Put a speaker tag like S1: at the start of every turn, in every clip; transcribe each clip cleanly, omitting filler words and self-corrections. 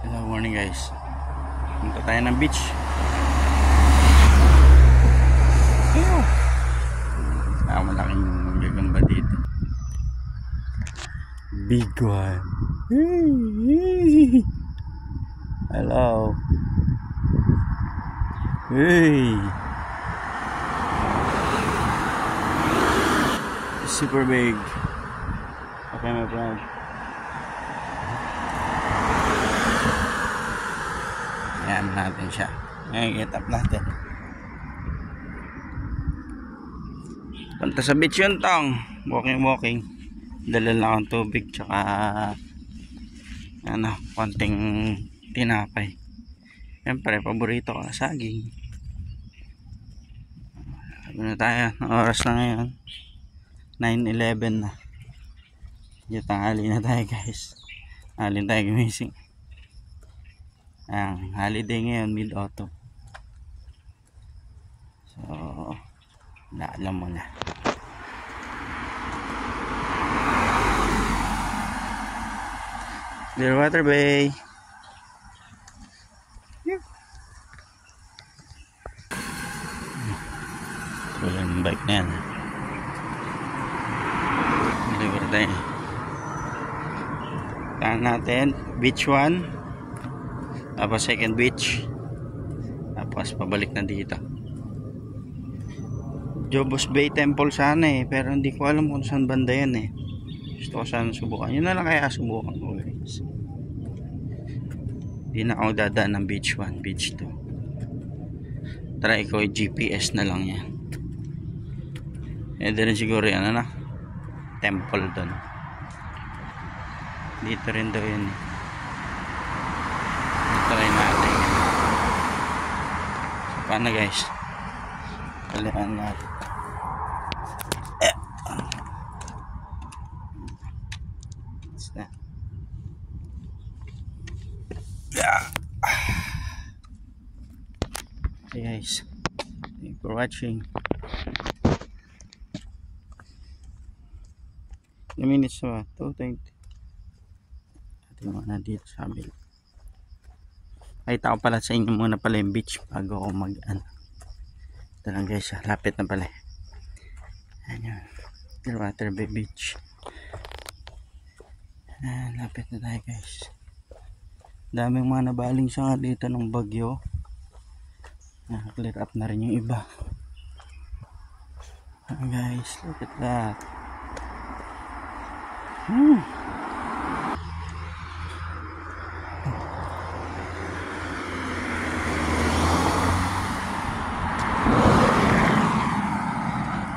S1: Hello, morning guys. Punta tayo ng beach. Ayun. Malaking gagamba dito. Big one. Hello. Hey. Super big. Okay, my friend. Ayan natin siya. Ngayon, get up natin. Punta sa beach yun, tong. Walking. Dala lang ang tubig, tsaka konting tinapay. Siyempre, paborito ko saging. Sabi na tayo, oras na ngayon 9:11 na. Diyan tanghali na tayo guys. Halin tayo gumising. Ayan, holiday ngayon, mid-autumn. So, alam mo na. Clearwater Bay. Ito yung bike na yan. Deliver tayo. Tahan natin, beach 1. Tapos second beach. Tapos pabalik na dito. Jobos Bay Temple sana pero hindi ko alam kung saan banda yan Gusto ko sana subukan. Yun na lang kaya subukan ko guys. Hindi na ako dadaan ng beach 1, beach 2. Try ko GPS na lang yan. Doon siguro yan temple doon. Dito rin daw yan Try natin. So, paano guys? Kalian natin. Okay guys, thank you for watching. 2 minutes na 2:20. Ating mga dito sa abil. Ay tao pala sa inyo muna pala yung beach bago ako ito lang guys, lapit na pala ayan, Clearwater Bay Beach. Ayan, lapit na tayo guys. Daming mga nabaling siya dito ng bagyo. Clear up na rin yung iba. Guys, look at that.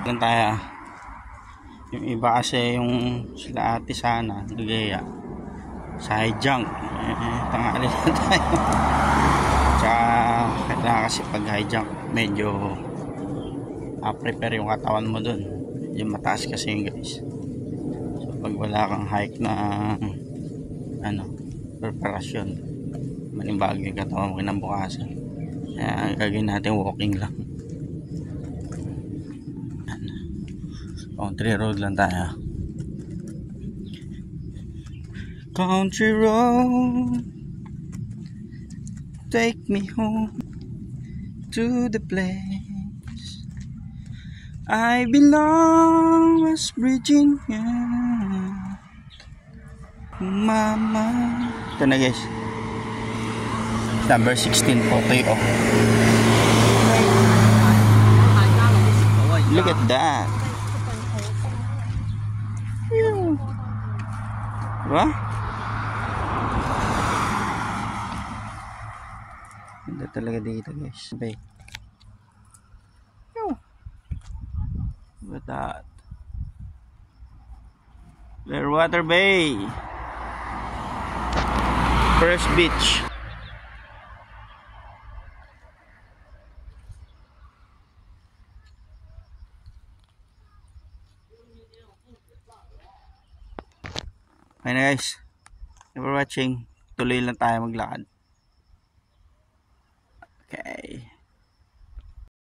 S1: Doon tayo. Yung iba kasi yung sila ate sana nagaya sa high jump. Tangali na tayo. Tsaka kailangan kasi pag high jump medyo prepare yung katawan mo dun. Yung mataas kasi yung guys. So pag wala kang hike na preparasyon, manimbag yung katawan mo kinabukasan. Kaya gagawin natin walking lang. Country road lang tayo. Country road, take me home to the place I belong. West Virginia, mama. Ito na guys, number 16 po kayo. Look at that. Diba? Ganda talaga dito guys. Bay. Look at that. Clearwater Bay. First beach. Okay na guys, thank you for watching. Tuloy lang tayo maglakad.